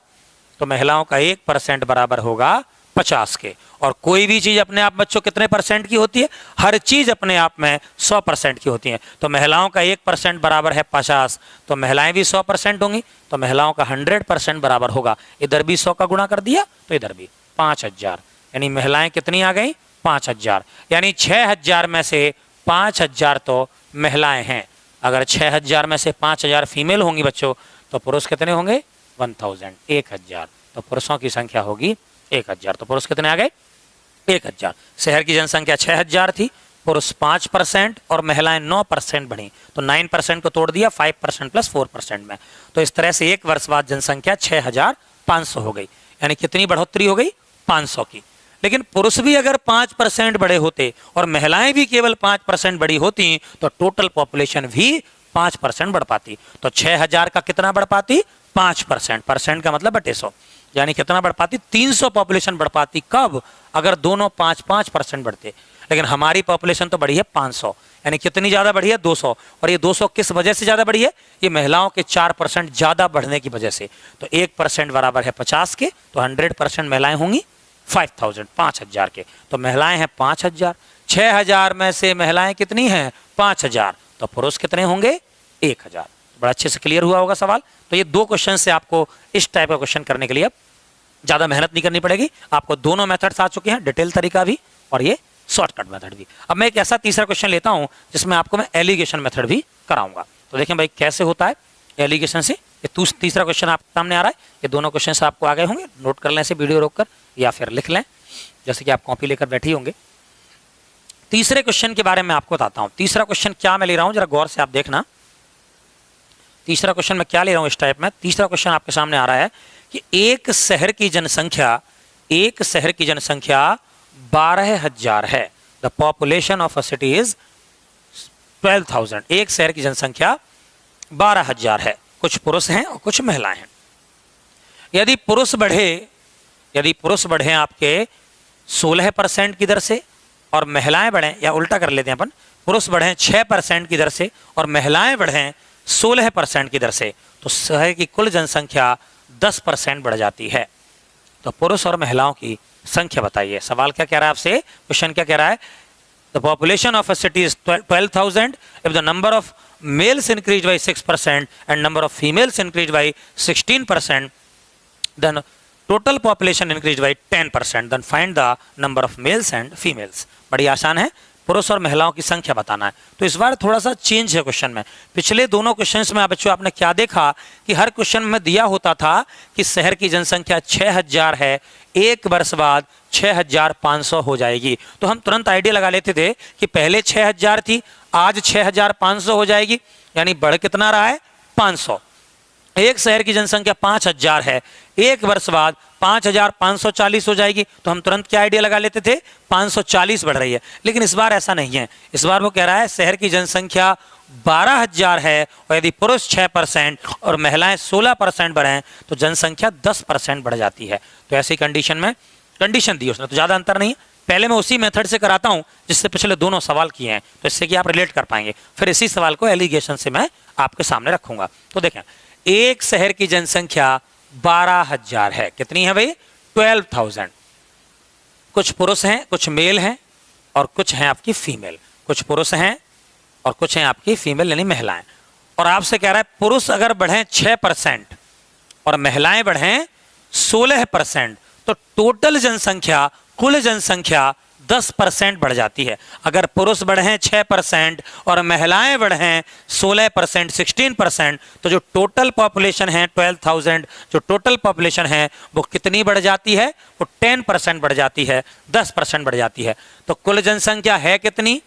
तो महिलाओं का 1% बराबर होगा 50 के। और कोई भी चीज अपने आप बच्चों कितने परसेंट की होती है? हर चीज अपने आप में 100% की होती है। तो महिलाओं का 1% बराबर है 50, तो महिलाएं भी 100% होंगी, तो महिलाओं का 100% बराबर होगा। इधर भी 100 का गुणा कर दिया तो इधर भी 5000, यानी महिलाएं कितनी आ गई? 5000। यानी 6000 में से 5000 तो महिलाएं हैं। अगर 6000 में से 5000 फीमेल होंगी बच्चों, तो पुरुष कितने होंगे? 1000। तो पुरुषों की संख्या होगी 1000। तो पुरुष कितने आ गए? 1000। शहर की जनसंख्या 6000 थी, पुरुष 5% और महिलाएं 9% बढ़ी, तो 9% को तोड़ दिया 5% प्लस 4% में। तो इस तरह से एक वर्ष बाद जनसंख्या 6500 हो गई। यानी कितनी बढ़ोतरी हो गई? 500 की। लेकिन पुरुष भी अगर 5% बड़े होते और महिलाएं भी केवल 5% बड़ी होती, तो टोटल पॉपुलेशन भी 5% बढ़ पाती। तो 6000 का कितना बढ़ पाती? 5%। परसेंट का मतलब बटे 100, यानी कितना बढ़ पाती? 300 पॉपुलेशन बढ़ पाती। कब? अगर दोनों 5-5% बढ़ते। लेकिन हमारी पॉपुलेशन तो बढ़ी है 500, यानी कितनी ज्यादा बढ़ी है? 200। और ये 200 किस वजह से ज्यादा बढ़ी है? ये महिलाओं के 4% ज्यादा बढ़ने की वजह से। तो 1% बराबर है 50 के, तो 100% महिलाएं होंगी 5000 के। तो महिलाएं हैं 5000, 6000 में से महिलाएं कितनी हैं? 5000, तो पुरुष कितने होंगे? 1000। बड़ा अच्छे से क्लियर हुआ होगा सवाल। तो ये 2 क्वेश्चन से आपको इस टाइप का क्वेश्चन करने के लिए अब ज्यादा मेहनत नहीं करनी पड़ेगी। आपको दोनों मेथड्स आ चुके हैं, डिटेल तरीका भी और ये शॉर्टकट मेथड भी। अब मैं एक ऐसा तीसरा क्वेश्चन लेता हूं जिसमें आपको मैं एलिगेशन मेथड भी कराऊंगा। तो देखें भाई कैसे होता है एलिगेशन से। ये तीसरा क्वेश्चन आपके सामने आ रहा है। ये दोनों क्वेश्चन से आपको आ गए होंगे, नोट कर लें से वीडियो रोककर या फिर लिख लें, जैसे कि आप कॉपी लेकर बैठी होंगे। तीसरे क्वेश्चन के बारे में आपको बताता हूं। तीसरा क्वेश्चन क्या मैं ले रहा हूं, जरा गौर से आप देखना। तीसरा क्वेश्चन मैं क्या ले रहा हूं इस टाइप में। तीसरा क्वेश्चन आपके सामने आ रहा है कि एक शहर की जनसंख्या 12000 है। The population of a city is 12000। एक शहर की जनसंख्या 12000 है। कुछ पुरुष हैं और कुछ महिलाएं हैं। यदि पुरुष बढ़े आपके 16% की दर से और महिलाएं बढ़ें, या उल्टा कर लेते हैं अपन, पुरुष बढ़ें 6% की दर से और महिलाएं बढ़ें 16% की दर से, तो शहर की कुल जनसंख्या 10% बढ़ जाती है। तो पुरुष और महिलाओं की संख्या बताइए। सवाल क्या कह रहा है आपसे? क्वेश्चन क्या कह रहा है? The population of a city is 12000 if the number of males increase by 6% and number of females increase by 16%, then total population increase by 10%, then find the number of males and females. बड़ी आसान है। पुरुष और महिलाओं की संख्या बताना है। तो इस बार थोड़ा सा चेंज है क्वेश्चन में। पिछले दोनों क्वेश्चंस में बच्चों आपने क्या देखा कि हर क्वेश्चन में दिया होता था कि शहर की जनसंख्या 6000 है, एक वर्ष बाद 6500 हो जाएगी। तो हम तुरंत आइडिया लगा लेते थे कि पहले 6000 थी, आज 6500 हो जाएगी, यानी बढ़ कितना रहा है 500। एक शहर की जनसंख्या 5000 है, एक वर्ष बाद 5540 हो जाएगी। तो हम तुरंत क्या आइडिया लगा लेते थे 540 बढ़ रही है। लेकिन इस बार ऐसा नहीं है। इस बार वो कह रहा है शहर की जनसंख्या 12000 है और यदि पुरुष 6% और महिलाएं 16% बढ़े तो जनसंख्या 10% बढ़ जाती है। तो ऐसी कंडीशन में कंडीशन दी उसने, तो ज्यादा अंतर नहीं है। पहले मैं उसी मेथड से कराता हूं जिससे पिछले दोनों सवाल किए हैं, तो इससे कि आप रिलेट कर पाएंगे। फिर इसी सवाल को एलिगेशन से मैं आपके सामने रखूंगा। तो देखें, एक शहर की जनसंख्या 12000 है। कितनी है भाई 12000। कुछ पुरुष हैं, कुछ मेल हैं और कुछ हैं आपकी फीमेल। कुछ पुरुष हैं और कुछ हैं आपकी फीमेल यानी महिलाएं। और आपसे कह रहा है पुरुष अगर बढ़े 6% और महिलाएं बढ़ें 16% तो टोटल जनसंख्या, कुल जनसंख्या 10% बढ़ जाती है। अगर पुरुष बढ़े 6% और महिलाएं बढ़ें 16%, 16%, तो जो टोटल पॉपुलेशन है 12000, जो टोटल पॉपुलेशन है वो कितनी बढ़ जाती है, वो 10% बढ़ जाती है, 10% बढ़ जाती है। तो कुल जनसंख्या है कितनी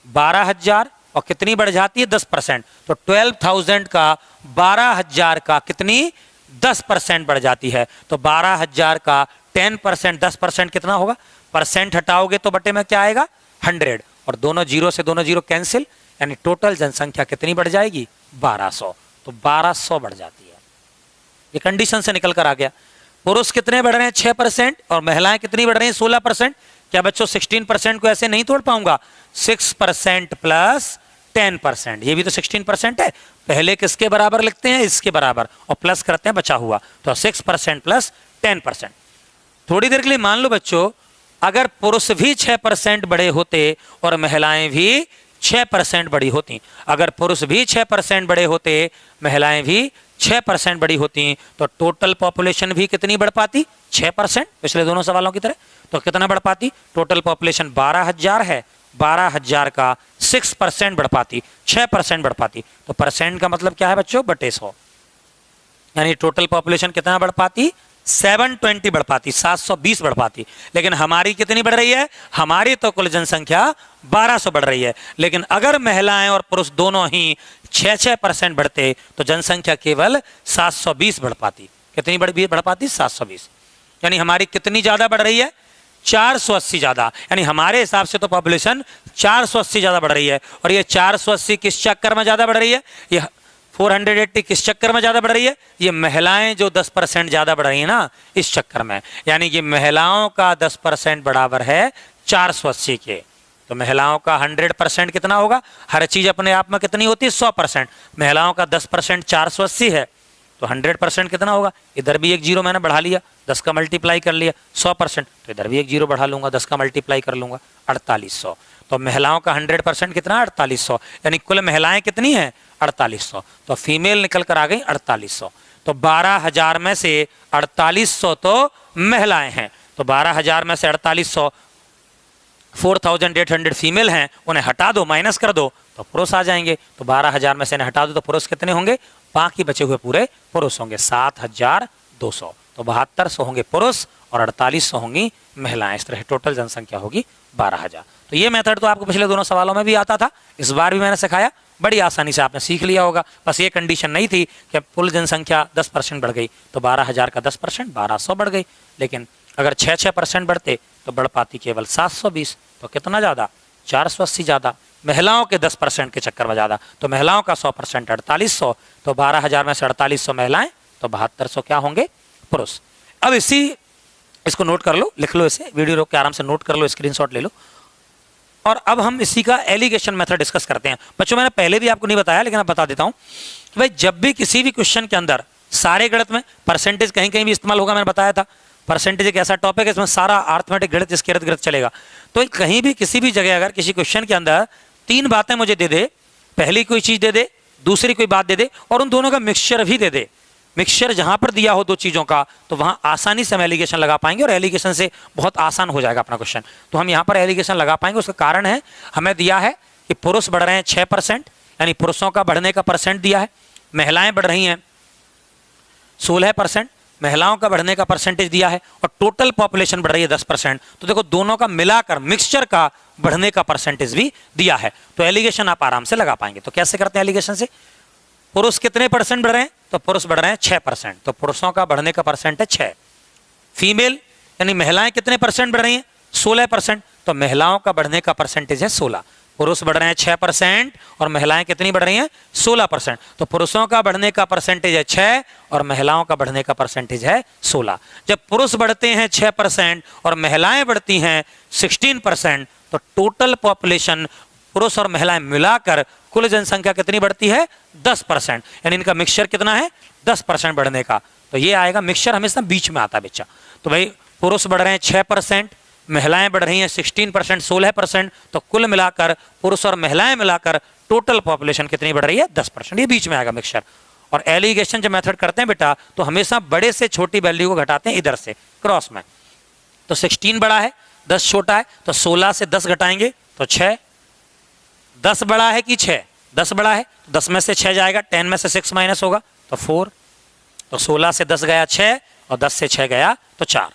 12000 और कितनी बढ़ जाती है 10%। तो 12000 का 12000 का कितनी 10% बढ़ जाती है। तो 12000 का 10%, 10% कितना होगा, परसेंट हटाओगे तो बटे में क्या आएगा 100 और दोनों जीरो से दोनों जीरो कैंसिल, यानी टोटल जनसंख्या कितनी बढ़ जाएगी 1200। तो 1200 बढ़ जाती है। ये कंडीशन से निकल कर आ गया। पुरुष कितने बढ़ रहे हैं 6% और महिलाएं कितनी बढ़ रही हैं 16%। क्या बच्चों 16% को ऐसे नहीं तोड़ पाऊंगा, 6% प्लस 10%, ये भी तो 16% है। पहले किसके बराबर लिखते हैं, इसके बराबर, और प्लस करते हैं बचा हुआ, तो 6% प्लस 10%। थोड़ी देर के लिए मान लो बच्चों अगर पुरुष भी 6% बड़े होते और महिलाएं भी 6% बड़ी होती, अगर पुरुष भी 6% बड़े होते महिलाएं भी 6% बड़ी होती, तो टोटल पॉपुलेशन भी कितनी बढ़ पाती 6%, पिछले दोनों सवालों की तरह। तो कितना बढ़ पाती, टोटल पॉपुलेशन 12000 है, 12000 का 6% बढ़ पाती, 6% बढ़ पाती। तो परसेंट का मतलब क्या है बच्चों बटे 100, यानी टोटल पॉपुलेशन कितना बढ़ पाती 720 बढ़ पाती, 720 बढ़ पाती। लेकिन हमारी कितनी बढ़ रही है, हमारी तो कुल जनसंख्या 1200 बढ़ रही है। लेकिन अगर महिलाएं और पुरुष दोनों ही 6% बढ़ते तो जनसंख्या केवल 720 बढ़ पाती। कितनी बढ़ पाती 720, यानी हमारी कितनी ज्यादा बढ़ रही है 480 ज्यादा, यानी हमारे हिसाब से तो पॉपुलेशन 480 ज्यादा बढ़ रही है। और ये 480 किस चक्कर में ज्यादा बढ़ रही है, ये 480 किस चक्कर में ज्यादा बढ़ रही है, ये महिलाएं जो 10% ज्यादा बढ़ रही है ना इस चक्कर में, यानी कि महिलाओं का 10% बराबर है 480 के। तो महिलाओं का 100% कितना होगा, हर चीज अपने आप में कितनी होती है 100%, महिलाओं का 10% 480 है तो 100% कितना होगा, इधर भी एक जीरो मैंने बढ़ा लिया, 10 का मल्टीप्लाई कर लिया 100%, तो इधर भी एक जीरो बढ़ा लूंगा, 10 का मल्टीप्लाई कर लूंगा 4800। तो महिलाओं का 100% कितना 4800, यानी कुल महिलाएं कितनी हैं 4800। तो फीमेल निकल कर आ गई 4800। तो 12000 में से 4800 तो महिलाएं हैं, तो 12000 में से 4800 4800 फीमेल हैं, उन्हें हटा दो, माइनस कर दो तो पुरुष आ जाएंगे। तो 12000 में से इन्हें हटा दो तो पुरुष कितने होंगे, बाकी बचे हुए पूरे पुरुष होंगे 7200। तो 7200 होंगे पुरुष और 4800 होंगी महिलाएं। इस तरह टोटल जनसंख्या होगी 12000। तो ये मेथड तो आपको पिछले दोनों सवालों में भी आता था, इस बार भी मैंने सिखाया, बड़ी आसानी से आपने सीख लिया होगा। बस ये कंडीशन नहीं थी कि कुल जनसंख्या 10% बढ़ गई तो 12000 का 10% 1200 बढ़ गई, लेकिन अगर 6% बढ़ते तो बढ़ पाती केवल 720। तो कितना ज़्यादा 480 ज़्यादा, महिलाओं के 10% के चक्कर में ज़्यादा। तो महिलाओं का 100% 4800, तो 12000 में से 4800 महिलाएं तो 7200 क्या होंगे पुरुष। अब इसको नोट कर लो, लिख लो, इसे वीडियो रोक के आराम से नोट कर लो, स्क्रीनशॉट ले लो। और अब हम इसी का एलिगेशन मेथड डिस्कस करते हैं। बच्चों मैंने पहले भी आपको नहीं बताया लेकिन अब बता देता हूं कि भाई जब भी किसी भी क्वेश्चन के अंदर सारे गणित में परसेंटेज कहीं कहीं भी इस्तेमाल होगा, मैंने बताया था परसेंटेज एक ऐसा टॉपिक है इसमें सारा अर्थमेटिक गणित इसके इर्द गिर्द चलेगा। तो कहीं भी किसी भी जगह अगर किसी क्वेश्चन के अंदर 3 बातें मुझे दे दे, पहली कोई चीज दे दे, दूसरी कोई बात दे दे और उन दोनों का मिक्सचर भी दे दे, मिक्सचर जहां पर दिया हो दो चीजों का तो वहां आसानी से हम एलिगेशन लगा पाएंगे और एलिगेशन से बहुत आसान हो जाएगा अपना क्वेश्चन। तो हम यहां पर एलिगेशन लगा पाएंगे। उसका कारण है हमें दिया है कि पुरुष बढ़ रहे हैं 6%, यानी पुरुषों का बढ़ने का परसेंट दिया है। महिलाएं बढ़ रही हैं 16%, महिलाओं का बढ़ने का परसेंटेज दिया है, और टोटल पॉपुलेशन बढ़ रही है 10%। तो देखो दोनों का मिलाकर मिक्सचर का बढ़ने का परसेंटेज भी दिया है। तो एलिगेशन आप आराम से लगा पाएंगे। तो कैसे करते हैं एलिगेशन से? पुरुष कितने परसेंट बढ़ रहे हैं? तो पुरुष बढ़ रहे हैं 6%, तो पुरुषों का बढ़ने का परसेंट है 6। फीमेल यानी महिलाएं कितने परसेंट बढ़ रही हैं? 16%, तो महिलाओं का बढ़ने का परसेंटेज है 16। पुरुष बढ़ रहे हैं 6% और महिलाएं कितनी बढ़ रही हैं? 16%, तो पुरुषों का बढ़ने का परसेंटेज है 6 और महिलाओं का बढ़ने का परसेंटेज है 16। जब पुरुष बढ़ते हैं 6% और महिलाएं बढ़ती हैं 16%, तो टोटल पॉपुलेशन पुरुष और महिलाएं मिलाकर कुल जनसंख्या कितनी बढ़ती है? 10%, यानी इनका मिक्सचर कितना है? 10% बढ़ने का। तो ये आएगा, मिक्सचर हमेशा बीच में आता है बच्चा। तो भाई पुरुष बढ़ रहे हैं 6%, महिलाएं बढ़ रही हैं 16%, 16%, तो कुल मिलाकर पुरुष और महिलाएं मिलाकर टोटल पॉपुलेशन कितनी बढ़ रही है? 10%। ये बीच में आएगा मिक्सचर। और एलिगेशन जब मेथड करते हैं बेटा तो हमेशा बड़े से छोटी वैल्यू को घटाते हैं इधर से क्रॉस में। तो 16 बड़ा है, 10 छोटा है, तो 16 से 10 घटाएंगे तो 6। 10 बड़ा है कि 6? 10 बड़ा है, 10 में से 6 जाएगा, 10 में से 6 माइनस होगा तो 4। तो 16 से 10 गया 6 और 10 से 6 गया तो 4।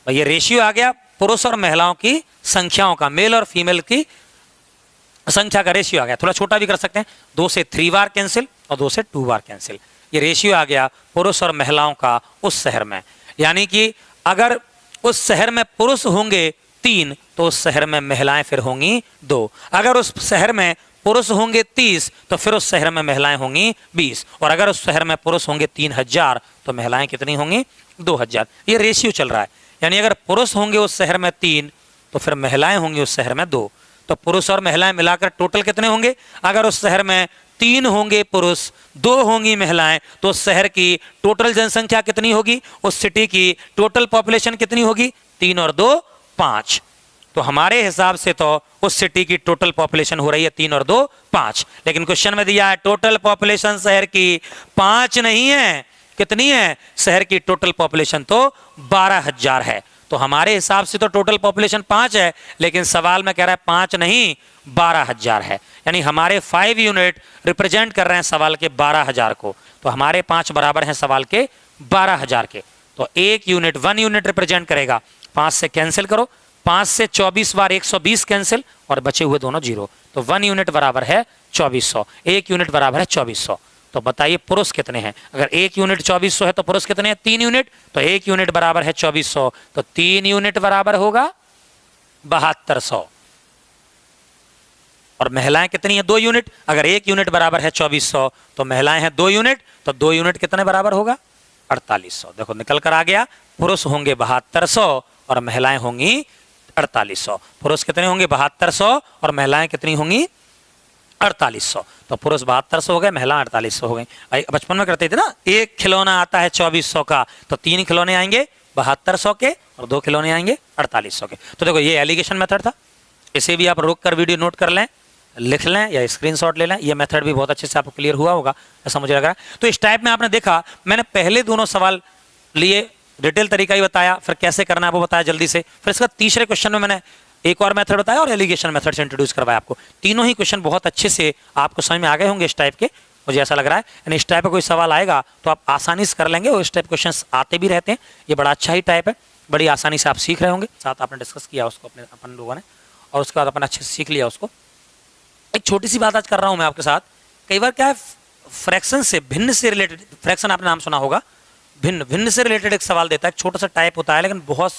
भाई ये रेशियो आ गया पुरुष और महिलाओं की संख्याओं का, मेल और फीमेल की संख्या का रेशियो आ गया। थोड़ा छोटा भी कर सकते हैं, 2 से 3 बार कैंसिल और 2 से 2 बार कैंसिल। ये रेशियो आ गया पुरुष और महिलाओं का उस शहर में। यानी कि अगर उस शहर में पुरुष होंगे 3 तो उस शहर में महिलाएं फिर होंगी 2। अगर उस शहर में पुरुष होंगे 30 तो फिर उस शहर में महिलाएं होंगी 20। और अगर उस शहर में पुरुष होंगे 3000 तो महिलाएं कितनी होंगी? 2000। ये रेशियो चल रहा है। यानी अगर पुरुष होंगे उस शहर में 3 तो फिर महिलाएं होंगी उस शहर में 2। तो पुरुष और महिलाएं मिलाकर टोटल कितने होंगे? अगर उस शहर में 3 होंगे पुरुष, 2 होंगी महिलाएं, तो उस शहर की टोटल जनसंख्या कितनी होगी? उस सिटी की टोटल पॉपुलेशन कितनी होगी? 3 और 2 5। तो हमारे हिसाब से तो उस सिटी की टोटल पॉपुलेशन हो रही है 3 और 2 5। लेकिन क्वेश्चन में दिया है टोटल पॉपुलेशन शहर की 5 नहीं है। कितनी है? शहर की टोटल पॉपुलेशन तो 12000 है। तो हमारे हिसाब से तो टोटल पॉपुलेशन 5 है, लेकिन सवाल में कह रहा है 5 नहीं 12000 है। यानी हमारे 5 यूनिट रिप्रेजेंट कर रहे हैं सवाल के 12000 को। तो हमारे 5 बराबर हैं सवाल के 12000 के। तो 1 यूनिट 1 यूनिट रिप्रेजेंट करेगा। 5 से कैंसिल करो, 5 से 24 बार 120 कैंसिल और बचे हुए दोनों 0। तो 1 यूनिट बराबर है 2400, 1 यूनिट बराबर है 2400। तो बताइए पुरुष कितने हैं? अगर 1 यूनिट 2400 है तो पुरुष कितने हैं? 3 यूनिट। तो 1 यूनिट बराबर है 2400, तो 3 यूनिट बराबर होगा 7200। और महिलाएं कितनी है? 2 यूनिट। अगर 1 यूनिट बराबर है 2400 तो महिलाएं हैं 2 यूनिट, तो 2 यूनिट कितने बराबर होगा? 4800। देखो निकल कर आ गया, पुरुष होंगे 7200 और महिलाएं होंगी 4800। पुरुष कितने होंगे? 7200 और महिलाएं कितनी होंगी? 4800। तो पुरुष 7200 हो गए, महिला 4800 हो गई। बचपन में करते थे ना, एक खिलौना आता है 2400 का तो 3 खिलौने आएंगे 7200 के और 2 खिलौने आएंगे 4800 के। तो देखो ये एलिगेशन मेथड था। इसे भी आप रोक कर वीडियो नोट कर लें, लिख लें या स्क्रीनशॉट ले लें। ये मेथड भी बहुत अच्छे से आपको क्लियर हुआ होगा ऐसा मुझे लग रहा है। तो इस टाइप में आपने देखा, मैंने पहले दोनों सवाल लिए डिटेल तरीका ही बताया, फिर कैसे करना है वो बताया जल्दी से। फिर इसका तीसरे क्वेश्चन में मैंने एक और मेथड बताया और एलिगेशन मेथड से इंट्रोड्यूस करवाया आपको। तीनों ही क्वेश्चन बहुत अच्छे से आपको समझ में आ गए होंगे इस टाइप के, मुझे ऐसा लग रहा है। यानी इस टाइप का कोई सवाल आएगा तो आप आसानी से कर लेंगे, और इस टाइप क्वेश्चन आते भी रहते हैं। ये बड़ा अच्छा ही टाइप है, बड़ी आसानी से आप सीख रहे होंगे। साथ आपने डिस्कस किया उसको अपने अपन लोगों ने, और उसके बाद अपन अच्छे से सीख लिया उसको। एक छोटी सी बात आज कर रहा हूँ मैं आपके साथ। कई बार क्या है, फ्रैक्शन से भिन्न से रिलेटेड, फ्रैक्शन आपने नाम सुना होगा, भिन्न से रिलेटेड एक सवाल देता है। एक छोटा सा टाइप होता है लेकिन बहुत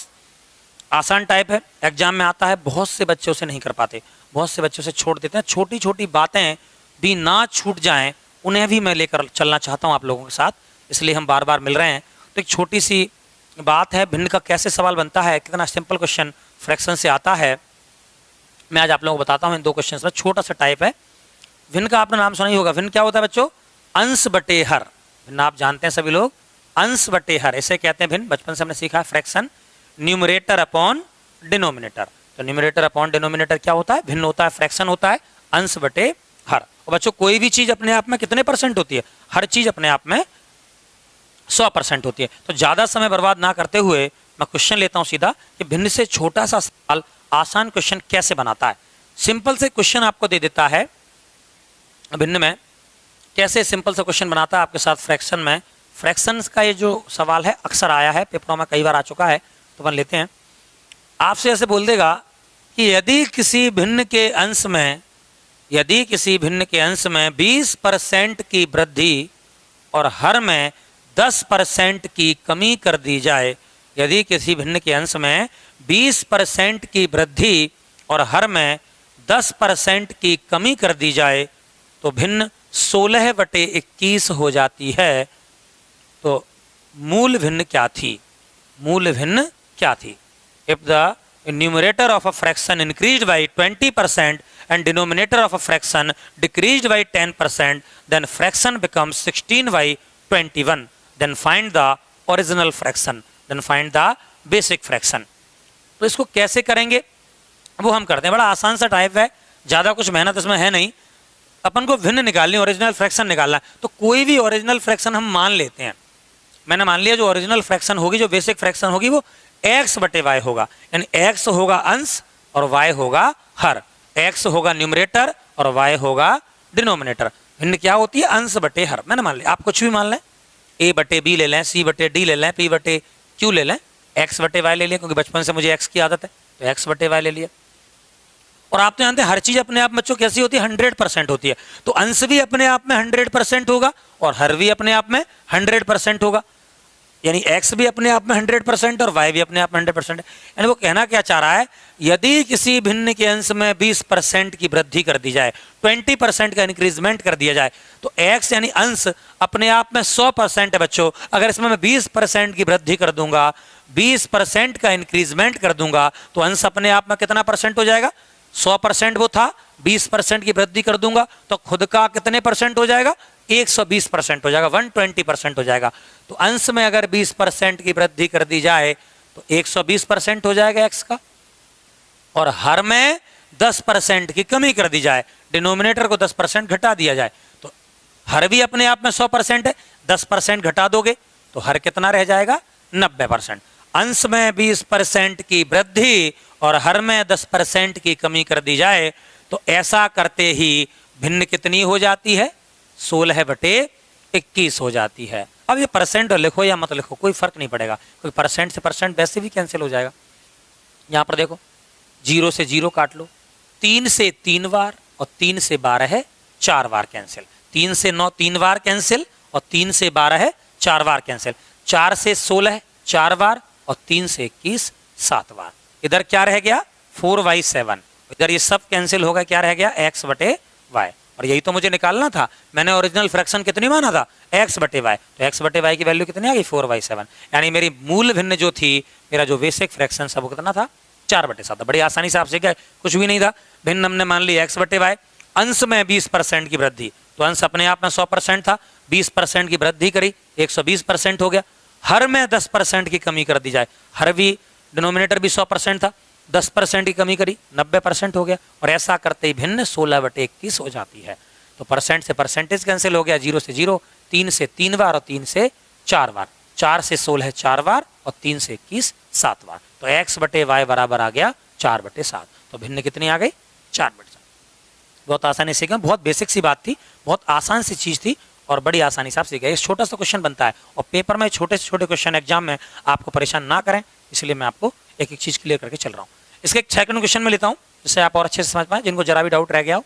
आसान टाइप है, एग्जाम में आता है। बहुत से बच्चे उसे नहीं कर पाते, बहुत से बच्चे उसे छोड़ देते हैं। छोटी छोटी बातें भी ना छूट जाएं, उन्हें भी मैं लेकर चलना चाहता हूं आप लोगों के साथ, इसलिए हम बार बार मिल रहे हैं। तो एक छोटी सी बात है, भिन्न का कैसे सवाल बनता है, कितना सिंपल क्वेश्चन फ्रैक्शन से आता है, मैं आज आप लोगों को बताता हूँ इन 2 क्वेश्चन में। छोटा सा टाइप है भिन्न का, आपने नाम सुना ही होगा। भिन्न क्या होता है बच्चों? अंश बटे हर। भिन्न आप जानते हैं सभी लोग, अंश बटे हर इसे कहते हैं भिन्न। बचपन से हमने सीखा है फ्रैक्शन न्यूमरेटर अपॉन डिनोमिनेटर। तो न्यूमरेटर अपॉन डिनोमिनेटर क्या होता है? भिन्न होता है, फ्रैक्शन होता है अंश बटे हर। और बच्चों कोई भी चीज अपने आप में कितने परसेंट होती है? हर चीज अपने आप में 100% होती है। तो ज़्यादा समय बर्बाद ना करते हुए मैं क्वेश्चन लेता हूँ सीधा कि भिन्न से छोटा सा सवाल आसान क्वेश्चन कैसे बनाता है। सिंपल से क्वेश्चन आपको दे देता है भिन्न में, कैसे सिंपल सा क्वेश्चन बनाता है आपके साथ फ्रैक्शन में। फ्रैक्शंस का ये जो सवाल है अक्सर आया है, पेपरों में कई बार आ चुका है, तो अपन लेते हैं। आपसे ऐसे बोल देगा कि यदि किसी भिन्न के अंश में 20% की वृद्धि और हर में 10% की कमी कर दी जाए, यदि किसी भिन्न के अंश में 20% की वृद्धि और हर में 10% की कमी कर दी जाए तो भिन्न 16/21 हो जाती है। तो मूल भिन्न क्या थी? मूल भिन्न क्या थी? If the numerator of a fraction increased by 20% and denominator of a fraction decreased by 10%, then fraction becomes 16/21. Then find the original fraction. Then find the basic fraction. तो इसको कैसे करेंगे वो हम करते हैं, बड़ा आसान सा टाइप है, ज़्यादा कुछ मेहनत इसमें है नहीं। अपन को भिन्न निकालनी, ओरिजिनल फ्रैक्शन निकालना है। तो कोई भी ओरिजिनल फ्रैक्शन हम मान लेते हैं। मैंने मान लिया जो ओरिजिनल फ्रैक्शन होगी, जो बेसिक फ्रैक्शन होगी वो x/y होगा, यानी x होगा अंश और y होगा हर। x होगा न्यूमरेटर और y होगा डिनोमिनेटर। भिन्न क्या होती है? अंश बटे हर। मैंने मान लिया, आप कुछ भी मान लें, a/b ले लें, c/d ले लें, p/q ले लें, x/y ले लिया, क्योंकि बचपन से मुझे x की आदत है तो x/y ले लिया। और आप तो जानते हैं हर चीज अपने आप बच्चों कैसी होती है? 100% होती है। तो अंश भी अपने आप में 100% होगा और हर भी अपने आप में 100% होगा, यानी x भी अपने आप में 100% और y भी अपने आप में 100% है। यानी वो कहना क्या चाह रहा है, यदि किसी भिन्न के अंश में 20% की वृद्धि कर दी जाए, 20% का इंक्रीजमेंट कर दिया जाए, तो x यानी अंश अपने आप में 100% है बच्चों। अगर इसमें मैं 20% की वृद्धि कर दूंगा, 20% का इंक्रीजमेंट कर दूंगा, तो अंश अपने आप में कितना परसेंट हो जाएगा? 100% वो था, 20% की वृद्धि कर दूंगा तो खुद का कितने परसेंट हो जाएगा? 120% हो जाएगा, 120% हो जाएगा। तो अंश में अगर 20% की वृद्धि कर दी जाए तो 120% हो जाएगा x का, और हर में 10% की कमी कर दी जाए, डिनोमिनेटर को 10% घटा दिया जाए, तो हर भी अपने आप में 100% है, 10% घटा दोगे तो हर कितना रह जाएगा? 90%। अंश में 20% की वृद्धि और हर में 10% की कमी कर दी जाए तो ऐसा करते ही भिन्न कितनी हो जाती है? 16/21 हो जाती है। अब ये परसेंट लिखो या मत लिखो कोई फर्क नहीं पड़ेगा, कोई परसेंट से परसेंट वैसे भी कैंसिल हो जाएगा। यहां पर देखो 0 से 0 काट लो, 3 से 3 बार और 3 से 12 है 4 बार कैंसिल, 3 से 9 3 बार कैंसिल और 3 से 12 है 4 बार कैंसिल, 4 से 16 4 बार और 3 से 21 7 बार। इधर क्या रह गया? 4/7। इधर ये सब कैंसिल होगा, क्या रह गया? x/y। और यही तो मुझे निकालना था। मैंने ओरिजिनल फ्रैक्शन कितनी माना था? x/y। तो x/y की वैल्यू कितनी आ गई? 4/7। यानी मेरी मूल भिन्न जो थी, मेरा जो बेसिक फ्रैक्शन सब कितना था? 4/7। बड़ी आसानी से आपसे क्या, कुछ भी नहीं था। भिन्न हमने मान ली x/y। अंश में 20% की वृद्धि, तो अंश अपने आप में 100% था, 20% की वृद्धि करी 120% हो गया। हर में 10% की कमी कर दी जाए, हर भी डिनोमिनेटर भी 100% था, 10% की कमी करी 90% हो गया, और ऐसा करते ही भिन्न 16/21 हो जाती है। तो परसेंट से परसेंटेज कैंसिल हो गया, 0 से 0, 3 से 3 बार और 3 से 4 बार, 4 से 16 4 बार और 3 से 21 7 बार। तो x/y बराबर आ गया 4/7। तो भिन्न कितनी आ गई? 4/7। बहुत आसानी से सीखा, बहुत बेसिक सी बात थी, बहुत आसान सी चीज़ थी और बड़ी आसानी से आप सीख गए। एक छोटा सा क्वेश्चन बनता है और पेपर में छोटे से छोटे क्वेश्चन एग्जाम में आपको परेशान ना करें, इसलिए मैं आपको एक एक चीज़ क्लियर करके चल रहा हूँ। इसके एक सेकंड क्वेश्चन में लेता हूँ जिससे आप और अच्छे से समझ पाए, जिनको जरा भी डाउट रह गया हो।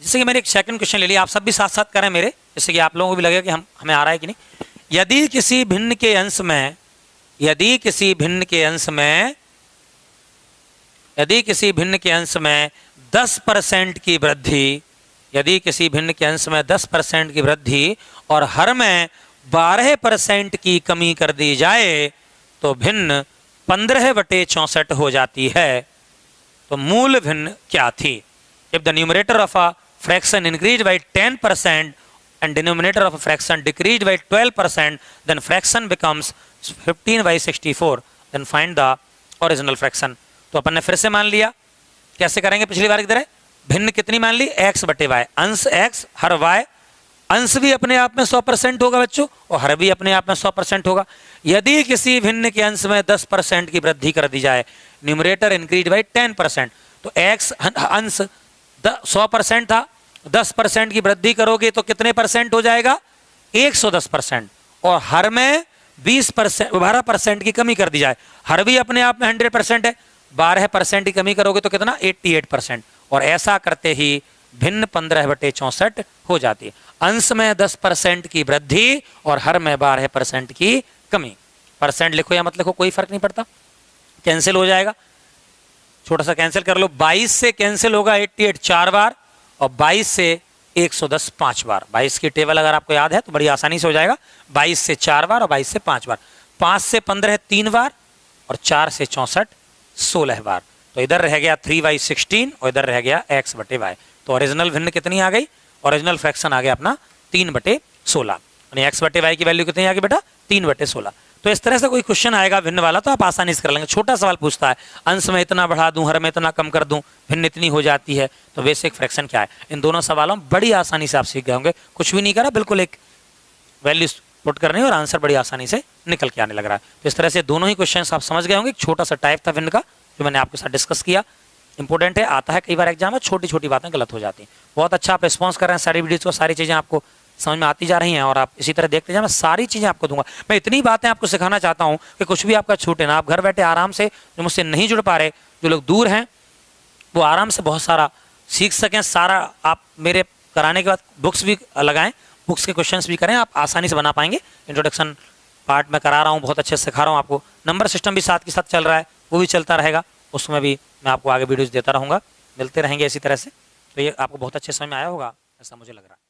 जैसे कि मैंने एक सेकंड क्वेश्चन ले लिया, आप सब भी साथ साथ करें मेरे, जैसे कि आप लोगों को भी लगेगा कि हमें आ रहा है कि नहीं। यदि किसी भिन्न के अंश में 10% की वृद्धि, यदि किसी भिन्न के अंश में 10% की वृद्धि और हर में 12% की कमी कर दी जाए तो भिन्न 15/64 हो जाती है। तो मूल भिन्न क्या थी? If the numerator of a fraction increase by 10% and denominator of a fraction decreased by 12%, then fraction becomes 15/64. Then find the original fraction. तो अपन ने फिर से मान लिया, कैसे करेंगे? पिछली बार की तरह भिन्न कितनी मान ली? x/y, अंश x हर y अंश भी अपने आप में 100% होगा बच्चों, और हर भी अपने आप में 100% होगा। यदि किसी भिन्न के अंश में 10% की वृद्धि कर दी जाए, न्यूमरेटर इंक्रीज बाई 10%, तो x अंश 100% था, 10% की वृद्धि करोगे तो कितने परसेंट हो जाएगा? 110%। और हर में 12% की कमी कर दी जाए, हर भी अपने आप में 100% है, 12% की कमी करोगे तो कितना? 88%। और ऐसा करते ही भिन्न 15/64 हो जाती है। अंश में 10% की वृद्धि और हर में 12% की कमी। परसेंट लिखो या मत लिखो कोई फर्क नहीं पड़ता, कैंसिल हो जाएगा, छोटा सा कैंसिल कर लो। 22 से कैंसिल होगा 88 4 बार, और 22 से 110 5 बार। 22 की टेबल अगर आपको याद है तो बड़ी आसानी से हो जाएगा। 22 से 4 बार और 22 से 5 बार, 5 से 15 3 बार, और 4 से 64 16 बार। तो इधर रह गया 3/16 और इधर रह गया x/y। तो ओरिजिनल भिन्न कितनी आ गई? ओरिजिनल फ्रैक्शन आ गया अपना 3/16। यानी x/y की वैल्यू कितनी आ गई बेटा? 3/16। तो इस तरह से कोई क्वेश्चन आएगा भिन्न वाला तो आप आसानी से कर लेंगे। छोटा सवाल पूछता है, अंश में इतना बढ़ा दूं, हर में इतना कम कर दूं, भिन्न इतनी हो जाती है, तो बेसिक फ्रैक्शन क्या है? इन दोनों सवालों में बड़ी आसानी से आप सीख गए होंगे। कुछ भी नहीं करा, बिल्कुल एक वैल्यू पुट करनी और आंसर बड़ी आसानी से निकल के आने लग रहा है। तो इस तरह से दोनों ही क्वेश्चन आप समझ गए होंगे। छोटा सा टाइप था भिन्न का जो मैंने आपके साथ डिस्कस किया। इंपॉर्टेंट है, आता है कई बार एग्जाम में, छोटी छोटी बातें गलत हो जाती हैं। बहुत अच्छा आप रिस्पॉन्स कर रहे हैं सारी वीडियोज को, सारी चीज़ें आपको समझ में आती जा रही हैं, और आप इसी तरह देखते जाए। मैं सारी चीज़ें आपको दूंगा। मैं इतनी बातें आपको सिखाना चाहता हूँ कि कुछ भी आपका छूटे ना। आप घर बैठे आराम से, जो मुझसे नहीं जुड़ पा रहे, जो लोग दूर हैं, वो आराम से बहुत सारा सीख सकें। सारा आप मेरे कराने के बाद बुक्स भी लगाएं, बुक्स के क्वेश्चंस भी करें, आप आसानी से बना पाएंगे। इंट्रोडक्शन पार्ट में करा रहा हूँ, बहुत अच्छे से सिखा रहा हूँ आपको। नंबर सिस्टम भी साथ के साथ चल रहा है, वो भी चलता रहेगा, उसमें भी मैं आपको आगे वीडियोज़ देता रहूँगा। मिलते रहेंगे इसी तरह से। तो ये आपको बहुत अच्छे समझ में आया होगा, ऐसा मुझे लग रहा है।